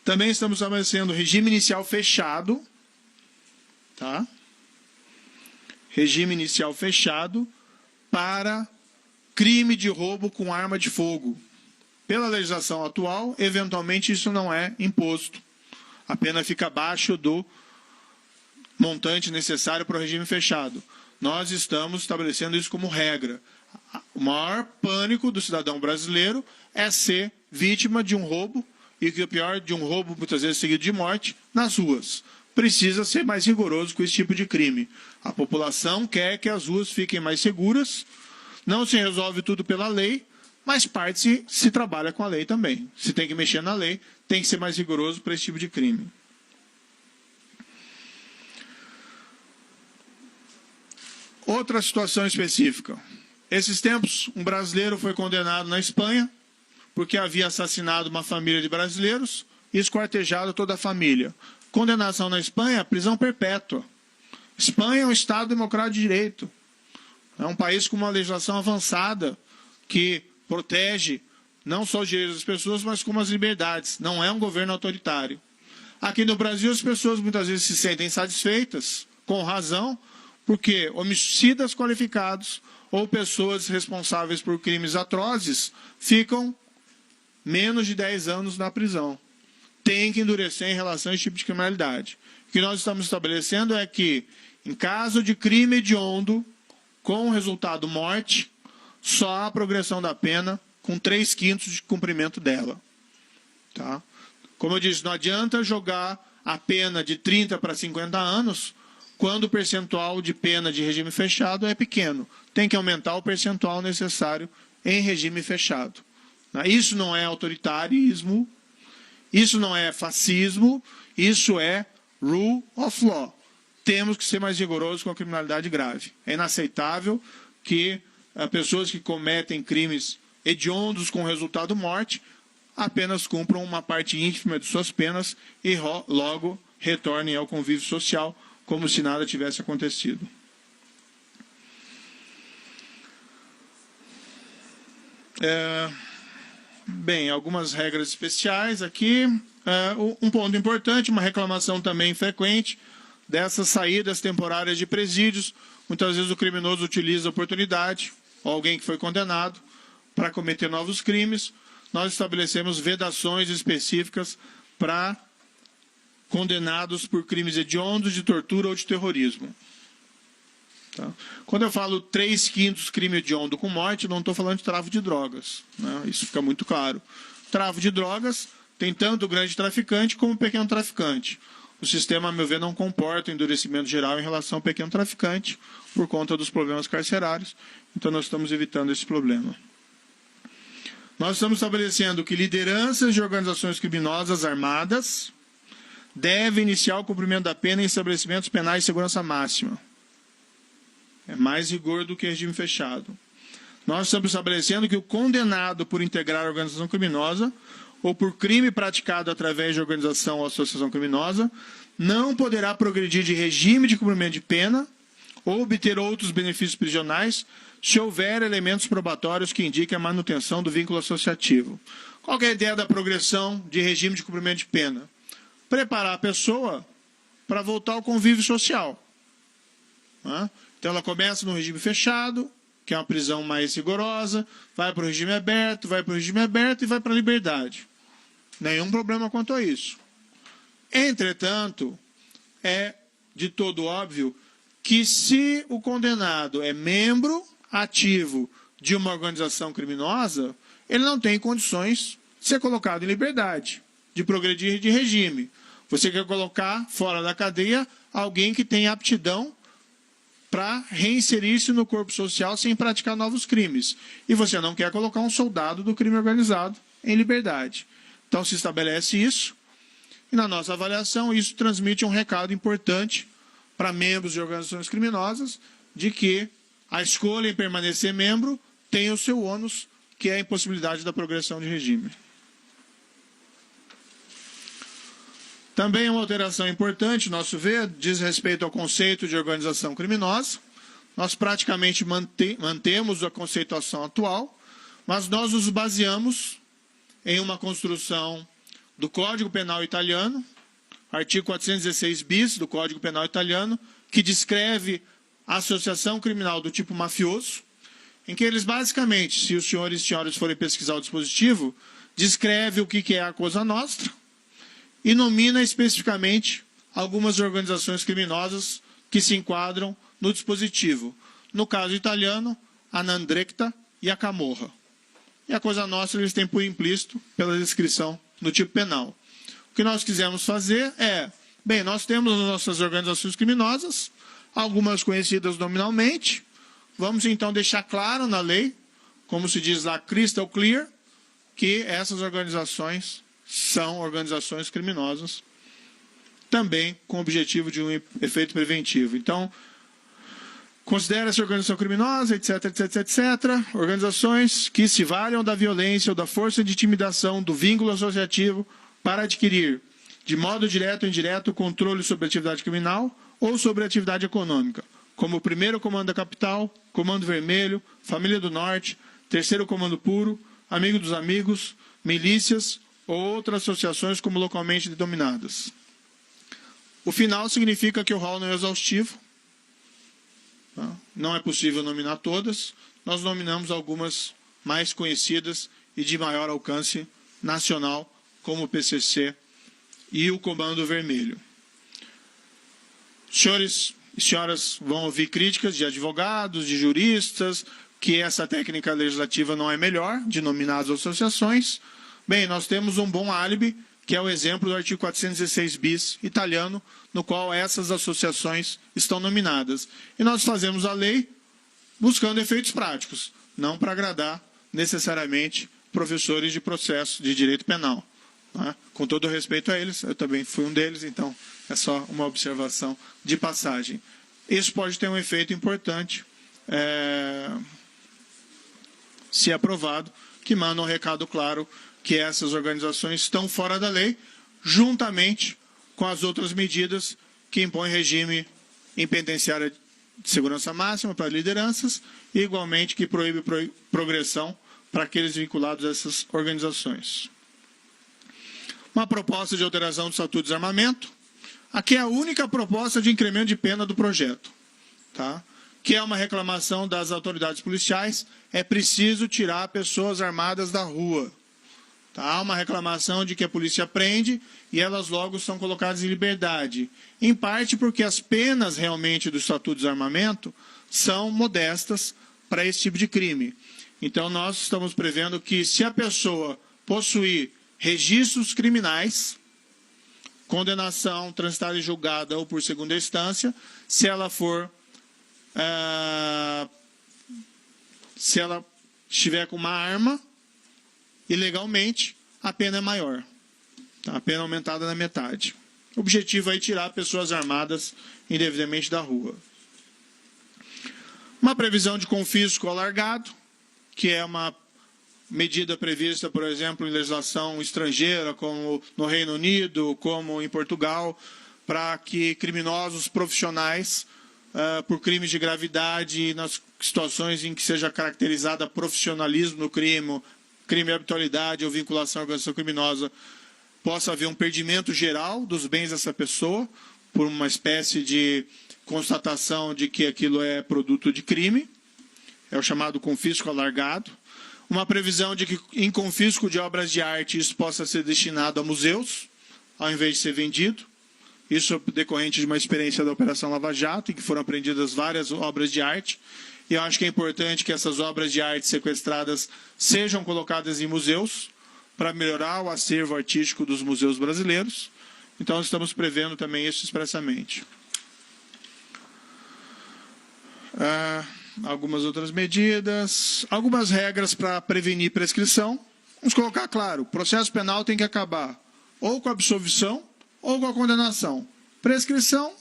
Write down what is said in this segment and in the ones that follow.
Também estamos estabelecendo regime inicial fechado, tá? Regime inicial fechado para crime de roubo com arma de fogo. Pela legislação atual, eventualmente isso não é imposto. A pena fica abaixo do montante necessário para o regime fechado. Nós estamos estabelecendo isso como regra. O maior pânico do cidadão brasileiro é ser vítima de um roubo, e que o pior, de um roubo muitas vezes seguido de morte, nas ruas. Precisa ser mais rigoroso com esse tipo de crime. A população quer que as ruas fiquem mais seguras, não se resolve tudo pela lei, mas parte se trabalha com a lei também. Se tem que mexer na lei, tem que ser mais rigoroso para esse tipo de crime. Outra situação específica. Esses tempos, um brasileiro foi condenado na Espanha porque havia assassinado uma família de brasileiros e esquartejado toda a família. Condenação na Espanha, prisão perpétua. Espanha é um Estado democrático de direito. É um país com uma legislação avançada que protege não só os direitos das pessoas, mas como as liberdades. Não é um governo autoritário. Aqui no Brasil, as pessoas muitas vezes se sentem satisfeitas, com razão, porque homicidas qualificados ou pessoas responsáveis por crimes atrozes ficam menos de 10 anos na prisão. Tem que endurecer em relação a esse tipo de criminalidade. O que nós estamos estabelecendo é que, em caso de crime hediondo, com resultado morte, só há progressão da pena com 3/5 de cumprimento dela. Tá? Como eu disse, não adianta jogar a pena de 30 para 50 anos quando o percentual de pena de regime fechado é pequeno. Tem que aumentar o percentual necessário em regime fechado. Isso não é autoritarismo, isso não é fascismo, isso é rule of law. Temos que ser mais rigorosos com a criminalidade grave. É inaceitável que pessoas que cometem crimes hediondos com resultado morte apenas cumpram uma parte ínfima de suas penas e logo retornem ao convívio social como se nada tivesse acontecido. Bem, algumas regras especiais aqui. Um ponto importante, uma reclamação também frequente dessas saídas temporárias de presídios. Muitas vezes o criminoso utiliza a oportunidade, ou alguém que foi condenado, para cometer novos crimes. Nós estabelecemos vedações específicas para condenados por crimes hediondos, de tortura ou de terrorismo. Tá? Quando eu falo 3/5 crime hediondo com morte, não estou falando de tráfico de drogas. Né? Isso fica muito claro. Tráfico de drogas tem tanto o grande traficante como o pequeno traficante. O sistema, a meu ver, não comporta endurecimento geral em relação ao pequeno traficante por conta dos problemas carcerários. Então, nós estamos evitando esse problema. Nós estamos estabelecendo que lideranças de organizações criminosas armadas devem iniciar o cumprimento da pena em estabelecimentos penais de segurança máxima. É mais rigor do que regime fechado. Nós estamos estabelecendo que o condenado por integrar a organização criminosa ou por crime praticado através de organização ou associação criminosa não poderá progredir de regime de cumprimento de pena ou obter outros benefícios prisionais se houver elementos probatórios que indiquem a manutenção do vínculo associativo. Qual é a ideia da progressão de regime de cumprimento de pena? Preparar a pessoa para voltar ao convívio social. Então ela começa no regime fechado, que é uma prisão mais rigorosa, vai para o regime aberto, vai para o regime aberto e vai para a liberdade. Nenhum problema quanto a isso. Entretanto, é de todo óbvio que se o condenado é membro ativo de uma organização criminosa, ele não tem condições de ser colocado em liberdade, de progredir de regime. Você quer colocar fora da cadeia alguém que tem aptidão para reinserir-se no corpo social sem praticar novos crimes. E você não quer colocar um soldado do crime organizado em liberdade. Então se estabelece isso, e na nossa avaliação isso transmite um recado importante para membros de organizações criminosas de que a escolha em permanecer membro tem o seu ônus, que é a impossibilidade da progressão de regime. Também uma alteração importante, nosso ver, diz respeito ao conceito de organização criminosa. Nós praticamente mantemos a conceituação atual, mas nós nos baseamos em uma construção do Código Penal italiano, artigo 416 bis do Código Penal italiano, que descreve a associação criminal do tipo mafioso, em que eles basicamente, se os senhores e senhoras forem pesquisar o dispositivo, descreve o que é a Cosa Nostra e nomina especificamente algumas organizações criminosas que se enquadram no dispositivo. No caso italiano, a 'Ndrangheta e a Camorra. E a Cosa Nostra eles têm por implícito pela descrição no tipo penal. O que nós quisemos fazer é, bem, nós temos as nossas organizações criminosas, algumas conhecidas nominalmente, vamos então deixar claro na lei, como se diz lá, crystal clear, que essas organizações são organizações criminosas, também com o objetivo de um efeito preventivo. Então, considera-se organização criminosa, etc, etc, etc, organizações que se valham da violência ou da força de intimidação do vínculo associativo para adquirir, de modo direto ou indireto, o controle sobre a atividade criminal ou sobre a atividade econômica, como o 1º Comando da Capital, Comando Vermelho, Família do Norte, 3º Comando Puro, Amigo dos Amigos, milícias ou outras associações como localmente denominadas. O final significa que o rol não é exaustivo, não é possível nominar todas, nós nominamos algumas mais conhecidas e de maior alcance nacional, como o PCC e o Comando Vermelho. Senhores e senhoras vão ouvir críticas de advogados, de juristas, que essa técnica legislativa não é melhor, de nominar as associações. Bem, nós temos um bom álibi, que é o exemplo do artigo 416 bis italiano, no qual essas associações estão nominadas. E nós fazemos a lei buscando efeitos práticos, não para agradar necessariamente professores de processo de direito penal. Né? Com todo respeito a eles, eu também fui um deles, então é só uma observação de passagem. Isso pode ter um efeito importante, se aprovado, que manda um recado claro que essas organizações estão fora da lei, juntamente com as outras medidas que impõem regime em penitenciária de segurança máxima para lideranças e, igualmente, que proíbe progressão para aqueles vinculados a essas organizações. Uma proposta de alteração do Estatuto de Desarmamento. Aqui é a única proposta de incremento de pena do projeto, tá? Que é uma reclamação das autoridades policiais, é preciso tirar pessoas armadas da rua. Tá? Há uma reclamação de que a polícia prende e elas logo são colocadas em liberdade. Em parte porque as penas realmente do Estatuto de Desarmamento são modestas para esse tipo de crime. Então nós estamos prevendo que se a pessoa possuir registros criminais, condenação transitada e julgada ou por segunda instância, se ela estiver com uma arma, ilegalmente, a pena é maior. Tá? A pena é aumentada na metade. O objetivo é tirar pessoas armadas indevidamente da rua. Uma previsão de confisco alargado, que é uma medida prevista, por exemplo, em legislação estrangeira, como no Reino Unido, como em Portugal, para que criminosos profissionais, por crimes de gravidade, nas situações em que seja caracterizada profissionalismo no crime, crime de habitualidade ou vinculação à organização criminosa, possa haver um perdimento geral dos bens dessa pessoa, por uma espécie de constatação de que aquilo é produto de crime, é o chamado confisco alargado. Uma previsão de que, em confisco de obras de arte, isso possa ser destinado a museus, ao invés de ser vendido. Isso é decorrente de uma experiência da Operação Lava Jato, em que foram apreendidas várias obras de arte. E eu acho que é importante que essas obras de arte sequestradas sejam colocadas em museus, para melhorar o acervo artístico dos museus brasileiros. Então, estamos prevendo também isso expressamente. Algumas outras medidas, algumas regras para prevenir prescrição. Vamos colocar claro, o processo penal tem que acabar ou com a absolvição ou com a condenação. Prescrição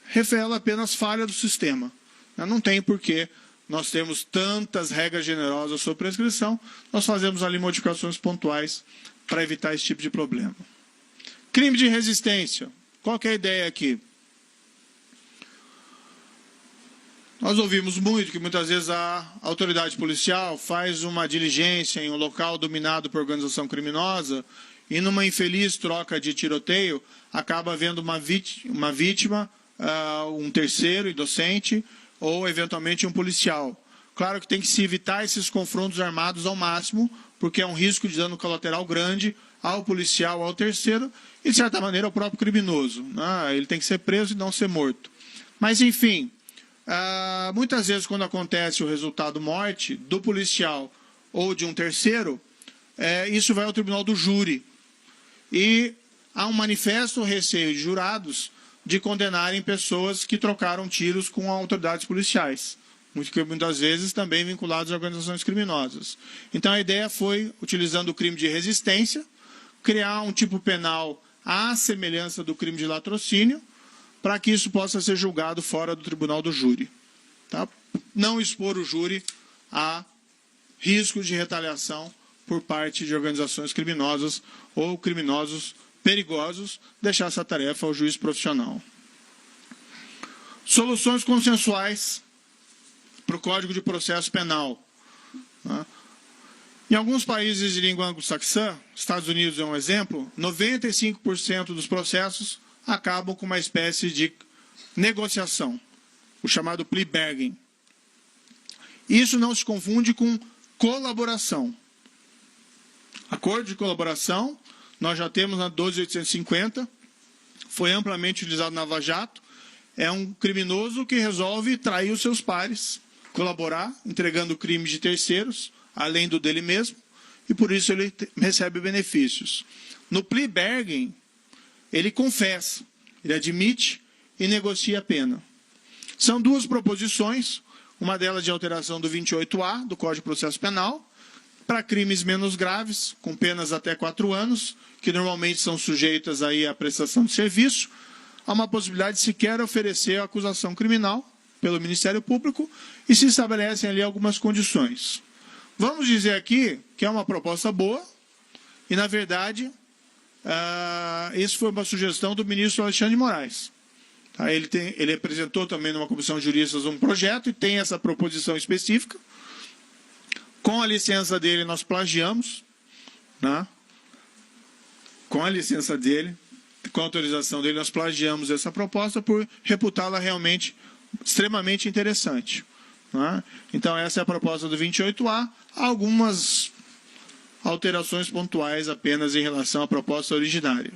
revela apenas falha do sistema. Não tem porquê nós temos tantas regras generosas sobre prescrição, nós fazemos ali modificações pontuais para evitar esse tipo de problema. Crime de resistência. Qual que é a ideia aqui? Nós ouvimos muito que muitas vezes a autoridade policial faz uma diligência em um local dominado por organização criminosa e numa infeliz troca de tiroteio, acaba havendo uma vítima, um terceiro inocente, ou eventualmente um policial. Claro que tem que se evitar esses confrontos armados ao máximo, porque é um risco de dano colateral grande ao policial, ao terceiro, e, de certa maneira, ao próprio criminoso. Né? Ele tem que ser preso e não ser morto. Mas, enfim, muitas vezes, quando acontece o resultado morte do policial ou de um terceiro, isso vai ao tribunal do júri. E há um manifesto receio de jurados de condenarem pessoas que trocaram tiros com autoridades policiais, muitas vezes também vinculados a organizações criminosas. Então a ideia foi, utilizando o crime de resistência, criar um tipo penal à semelhança do crime de latrocínio, para que isso possa ser julgado fora do tribunal do júri. Tá? Não expor o júri a riscos de retaliação por parte de organizações criminosas ou criminosos perigosos, deixar essa tarefa ao juiz profissional. Soluções consensuais para o Código de Processo Penal. Em alguns países de língua anglo-saxã, Estados Unidos é um exemplo, 95% dos processos acabam com uma espécie de negociação, o chamado plea bargain. Isso não se confunde com colaboração. Acordo de colaboração, nós já temos na 12.850, foi amplamente utilizado na Lava Jato, é um criminoso que resolve trair os seus pares, colaborar, entregando crimes de terceiros, além do dele mesmo, e por isso ele recebe benefícios. No plea bargain, ele confessa, ele admite e negocia a pena. São duas proposições, uma delas de alteração do 28A do Código de Processo Penal, para crimes menos graves, com penas até 4 anos, que normalmente são sujeitas aí à prestação de serviço, há uma possibilidade de sequer oferecer a acusação criminal pelo Ministério Público e se estabelecem ali algumas condições. Vamos dizer aqui que é uma proposta boa e, na verdade, isso foi uma sugestão do ministro Alexandre de Moraes. Tá? Ele apresentou também numa comissão de juristas um projeto e tem essa proposição específica. Com a licença dele, nós plagiamos, né? Com a licença dele, com a autorização dele, nós plagiamos essa proposta por reputá-la realmente extremamente interessante. Né? Então, essa é a proposta do 28A. Há algumas alterações pontuais apenas em relação à proposta originária.